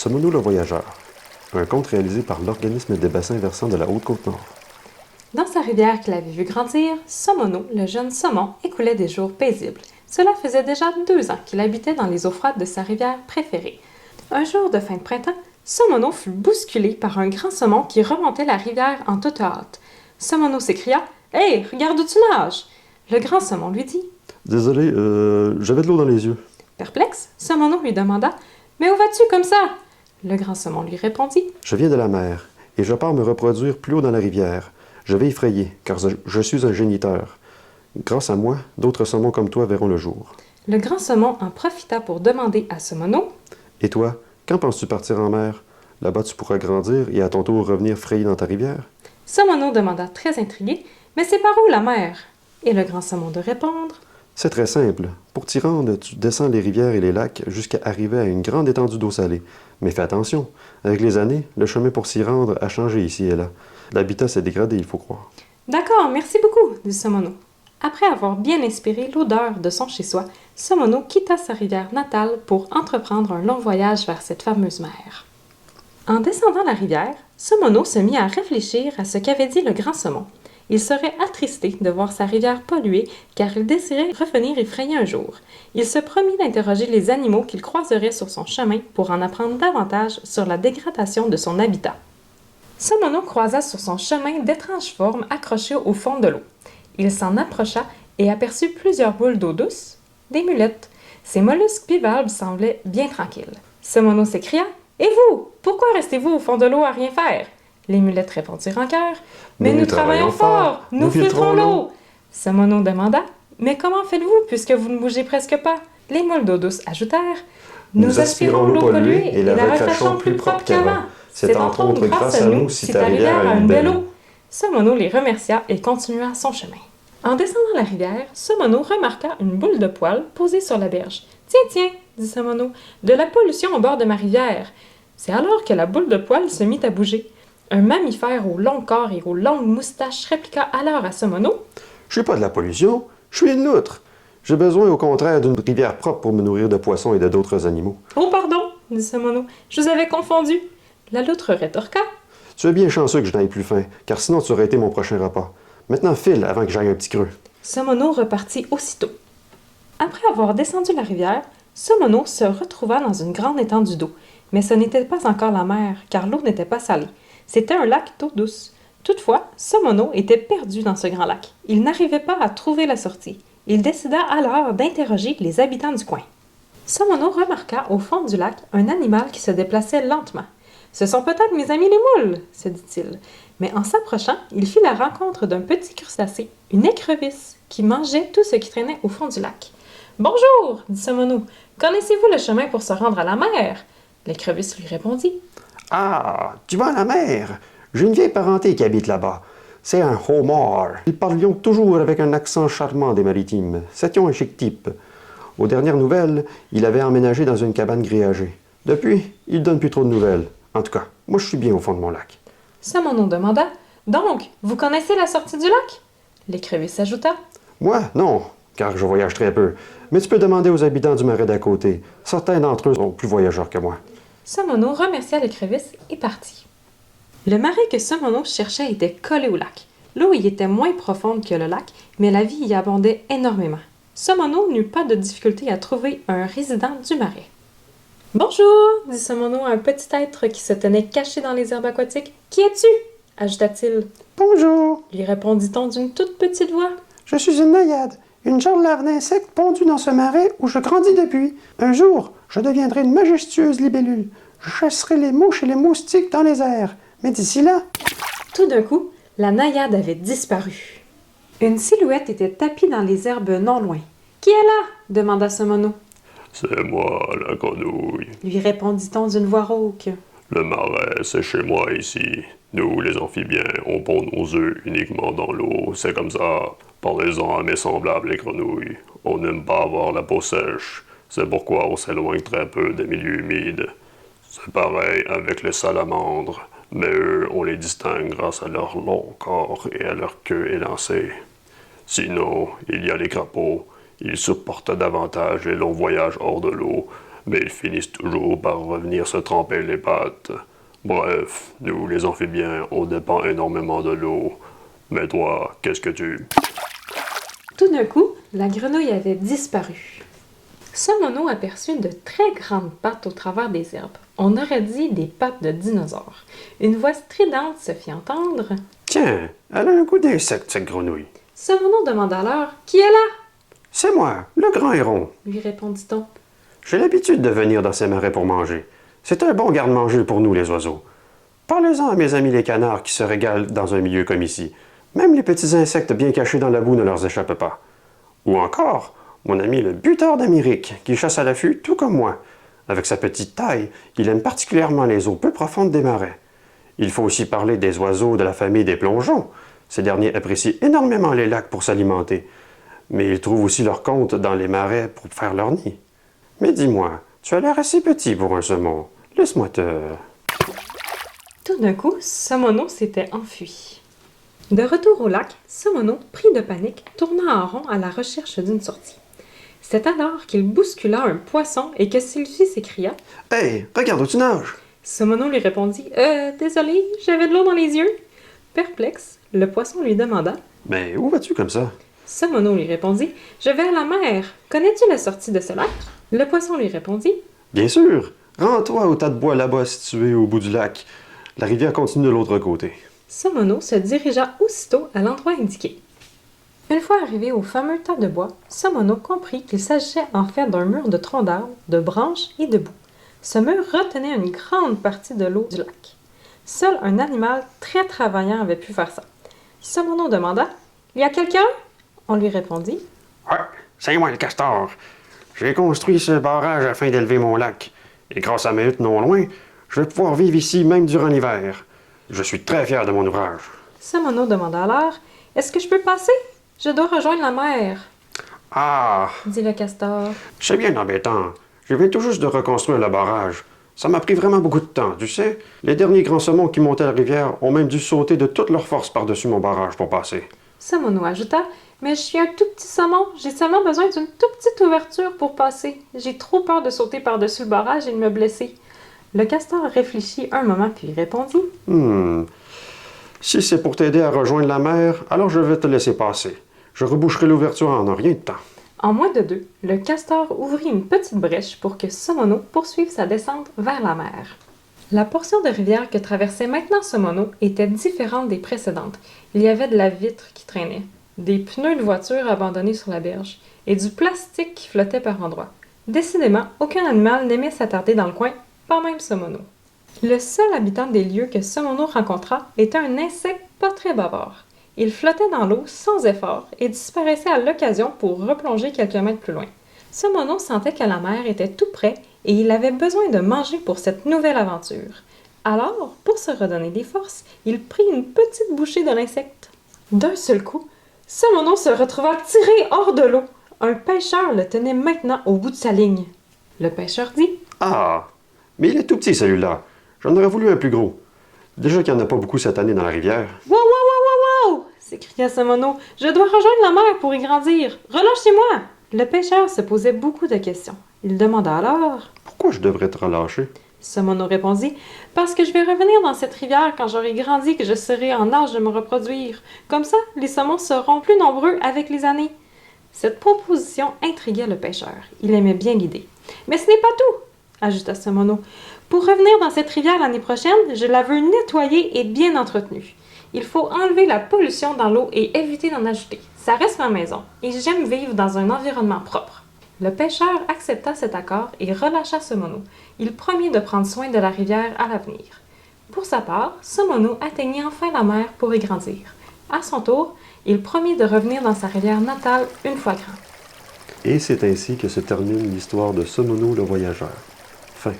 Somono le voyageur, un conte réalisé par l'Organisme des bassins versants de la Haute-Côte-Nord. Dans sa rivière qu'il avait vu grandir, Somono, le jeune saumon, écoulait des jours paisibles. Cela faisait déjà 2 ans qu'il habitait dans les eaux froides de sa rivière préférée. Un jour de fin de printemps, Somono fut bousculé par un grand saumon qui remontait la rivière en toute hâte. Somono s'écria « Hey, regarde où tu nages !» Le grand saumon lui dit « Désolé, j'avais de l'eau dans les yeux. » Perplexe, Somono lui demanda « Mais où vas-tu comme ça ?» Le grand saumon lui répondit « Je viens de la mer, et je pars me reproduire plus haut dans la rivière. Je vais effrayer, car je suis un géniteur. Grâce à moi, d'autres saumons comme toi verront le jour. » Le grand saumon en profita pour demander à Somono « Et toi, quand penses-tu partir en mer? Là-bas, tu pourras grandir et à ton tour revenir frayer dans ta rivière. » Somono demanda très intrigué « Mais c'est par où la mer ?» Et le grand saumon de répondre « C'est très simple. Pour t'y rendre, tu descends les rivières et les lacs jusqu'à arriver à une grande étendue d'eau salée. Mais fais attention, avec les années, le chemin pour s'y rendre a changé ici et là. L'habitat s'est dégradé, il faut croire. »« D'accord, merci beaucoup, dit Somono. » Après avoir bien inspiré l'odeur de son chez-soi, Somono quitta sa rivière natale pour entreprendre un long voyage vers cette fameuse mer. En descendant la rivière, Somono se mit à réfléchir à ce qu'avait dit le grand saumon. Il serait attristé de voir sa rivière polluée car il désirait revenir y frayer un jour. Il se promit d'interroger les animaux qu'il croiserait sur son chemin pour en apprendre davantage sur la dégradation de son habitat. Somono croisa sur son chemin d'étranges formes accrochées au fond de l'eau. Il s'en approcha et aperçut plusieurs boules d'eau douce, des mulettes. Ces mollusques bivalves semblaient bien tranquilles. Somono s'écria « Et vous, pourquoi restez-vous au fond de l'eau à rien faire ?» Les mulettes répondirent en chœur « Mais nous travaillons fort, nous filtrons l'eau !» Somono demanda « Mais comment faites-vous puisque vous ne bougez presque pas ?» Les moules d'eau douce ajoutèrent « Nous aspirons l'eau polluée et la recrachons plus propre qu'avant. C'est entre autres grâce à nous si ta rivière a une belle eau. » Somono les remercia et continua son chemin. En descendant la rivière, Somono remarqua une boule de poil posée sur la berge. « Tiens, tiens, dit Somono, de la pollution au bord de ma rivière. » C'est alors que la boule de poil se mit à bouger. Un mammifère au long corps et aux longues moustaches répliqua alors à Somono « Je suis pas de la pollution, je suis une loutre. J'ai besoin au contraire d'une rivière propre pour me nourrir de poissons et de d'autres animaux. »« Oh, pardon, dit Somono, je vous avais confondu. » La loutre rétorqua. « Tu es bien chanceux que je n'aille plus faim, car sinon tu aurais été mon prochain repas. Maintenant file avant que j'aille un petit creux. » Somono repartit aussitôt. Après avoir descendu la rivière, Somono se retrouva dans une grande étendue d'eau. Mais ce n'était pas encore la mer, car l'eau n'était pas salée. C'était un lac d'eau douce. Toutefois, Somono était perdu dans ce grand lac. Il n'arrivait pas à trouver la sortie. Il décida alors d'interroger les habitants du coin. Somono remarqua au fond du lac un animal qui se déplaçait lentement. « Ce sont peut-être mes amis les moules, » se dit-il. Mais en s'approchant, il fit la rencontre d'un petit crustacé, une écrevisse, qui mangeait tout ce qui traînait au fond du lac. « Bonjour, dit Somono. Connaissez-vous le chemin pour se rendre à la mer? » L'écrevisse lui répondit. « Ah, tu vas à la mer? J'ai une vieille parenté qui habite là-bas. C'est un homard. Ils parlions toujours avec un accent charmant des maritimes. C'était un chic type. Aux dernières nouvelles, il avait emménagé dans une cabane grillagée. Depuis, il donne plus trop de nouvelles. En tout cas, moi je suis bien au fond de mon lac. » Somono demanda. « Donc, vous connaissez la sortie du lac? » L'écrevisse ajouta. « Moi, non, car je voyage très peu. Mais tu peux demander aux habitants du marais d'à côté. Certains d'entre eux sont plus voyageurs que moi. » Somono remercia l'écrevisse et partit. Le marais que Somono cherchait était collé au lac. L'eau y était moins profonde que le lac, mais la vie y abondait énormément. Somono n'eut pas de difficulté à trouver un résident du marais. « Bonjour, dit Somono à un petit être qui se tenait caché dans les herbes aquatiques. « Qui es-tu? » ajouta-t-il. « Bonjour, lui répondit-on d'une toute petite voix. Je suis une naïade, une genre larve d'insecte pondue dans ce marais où je grandis depuis. Un jour, je deviendrai une majestueuse libellule. Je chasserai les mouches et les moustiques dans les airs. Mais d'ici là... » Tout d'un coup, la naïade avait disparu. Une silhouette était tapie dans les herbes non loin. « Qui est là? » demanda Somono. « C'est moi, la grenouille. » lui répondit-on d'une voix rauque. « Le marais, c'est chez moi ici. Nous, les amphibiens, on pond nos œufs uniquement dans l'eau. C'est comme ça. Parlez-en à mes semblables, les grenouilles. On n'aime pas avoir la peau sèche. C'est pourquoi on s'éloigne très peu des milieux humides. C'est pareil avec les salamandres. Mais eux, on les distingue grâce à leur long corps et à leur queue élancée. Sinon, il y a les crapauds. Ils supportent davantage les longs voyages hors de l'eau, mais ils finissent toujours par revenir se tremper les pattes. Bref, nous, les amphibiens, on dépend énormément de l'eau. Mais toi, qu'est-ce que tu... Tout d'un coup, la grenouille avait disparu. Somono aperçut de très grandes pattes au travers des herbes. On aurait dit des pattes de dinosaures. Une voix stridente se fit entendre. « Tiens, elle a un goût d'insecte, cette grenouille. »« Somono demanda alors « Qui est là? » « C'est moi, le grand héron. lui répondit-on. J'ai l'habitude de venir dans ces marais pour manger. C'est un bon garde-manger pour nous, les oiseaux. Parlez-en à mes amis les canards qui se régalent dans un milieu comme ici. Même les petits insectes bien cachés dans la boue ne leur échappent pas. Ou encore, mon ami le buteur d'Amérique, qui chasse à l'affût tout comme moi. Avec sa petite taille, il aime particulièrement les eaux peu profondes des marais. Il faut aussi parler des oiseaux de la famille des plongeons. Ces derniers apprécient énormément les lacs pour s'alimenter. Mais ils trouvent aussi leur compte dans les marais pour faire leur nid. Mais dis-moi, tu as l'air assez petit pour un saumon. Laisse-moi te... Tout d'un coup, Somono s'était enfui. De retour au lac, Somono, pris de panique, tourna en rond à la recherche d'une sortie. C'est alors qu'il bouscula un poisson et que celui-ci s'écria « Hey, regarde où tu nages! » Somono lui répondit « Désolé, j'avais de l'eau dans les yeux. » Perplexe, le poisson lui demanda « Mais où vas-tu comme ça? » Somono lui répondit « Je vais à la mer. Connais-tu la sortie de ce lac? » Le poisson lui répondit « Bien sûr! Rends-toi au tas de bois là-bas situé au bout du lac. La rivière continue de l'autre côté. » Somono se dirigea aussitôt à l'endroit indiqué. Une fois arrivé au fameux tas de bois, Somono comprit qu'il s'agissait en fait d'un mur de troncs d'arbres, de branches et de boue. Ce mur retenait une grande partie de l'eau du lac. Seul un animal très travaillant avait pu faire ça. Somono demanda « Y a quelqu'un? » On lui répondit « Ouais, c'est moi le castor. J'ai construit ce barrage afin d'élever mon lac. Et grâce à mes huttes non loin, je vais pouvoir vivre ici même durant l'hiver. Je suis très fier de mon ouvrage. » Somono demanda alors « Est-ce que je peux passer? Je dois rejoindre la mer. » « Ah! » dit le castor. « C'est bien embêtant. Je viens tout juste de reconstruire le barrage. Ça m'a pris vraiment beaucoup de temps, tu sais. Les derniers grands saumons qui montaient la rivière ont même dû sauter de toute leur force par-dessus mon barrage pour passer. » Somono ajouta « Mais je suis un tout petit saumon. J'ai seulement besoin d'une toute petite ouverture pour passer. J'ai trop peur de sauter par-dessus le barrage et de me blesser. » Le castor réfléchit un moment puis répondit « Si c'est pour t'aider à rejoindre la mer, alors je vais te laisser passer. Je reboucherai l'ouverture en un rien de temps. » En moins de deux, le castor ouvrit une petite brèche pour que Somono poursuive sa descente vers la mer. La portion de rivière que traversait maintenant Somono était différente des précédentes. Il y avait de la vitre qui traînait, des pneus de voiture abandonnés sur la berge et du plastique qui flottait par endroits. Décidément, aucun animal n'aimait s'attarder dans le coin, pas même Somono. Le seul habitant des lieux que Somono rencontra était un insecte pas très bavard. Il flottait dans l'eau sans effort et disparaissait à l'occasion pour replonger quelques mètres plus loin. Somono sentait que la mer était tout près et il avait besoin de manger pour cette nouvelle aventure. Alors, pour se redonner des forces, il prit une petite bouchée de l'insecte. D'un seul coup, Somono se retrouva tiré hors de l'eau. Un pêcheur le tenait maintenant au bout de sa ligne. Le pêcheur dit « Ah! Mais il est tout petit celui-là. J'en aurais voulu un plus gros. Déjà qu'il n'y en a pas beaucoup cette année dans la rivière. » « Wow, wow, wow, wow, wow! » s'écria Somono. « Je dois rejoindre la mer pour y grandir. Relâchez-moi! » Le pêcheur se posait beaucoup de questions. Il demanda alors « Pourquoi je devrais te relâcher? » Somono répondit « Parce que je vais revenir dans cette rivière quand j'aurai grandi et que je serai en âge de me reproduire. Comme ça, les saumons seront plus nombreux avec les années. » Cette proposition intriguait le pêcheur. Il aimait bien l'idée. « Mais ce n'est pas tout !» ajouta Somono. « Pour revenir dans cette rivière l'année prochaine, je la veux nettoyée et bien entretenue. Il faut enlever la pollution dans l'eau et éviter d'en ajouter. Ça reste ma maison et j'aime vivre dans un environnement propre. » Le pêcheur accepta cet accord et relâcha Somono. Il promit de prendre soin de la rivière à l'avenir. Pour sa part, Somono atteignit enfin la mer pour y grandir. À son tour, il promit de revenir dans sa rivière natale une fois grand. Et c'est ainsi que se termine l'histoire de Somono le voyageur. Fin.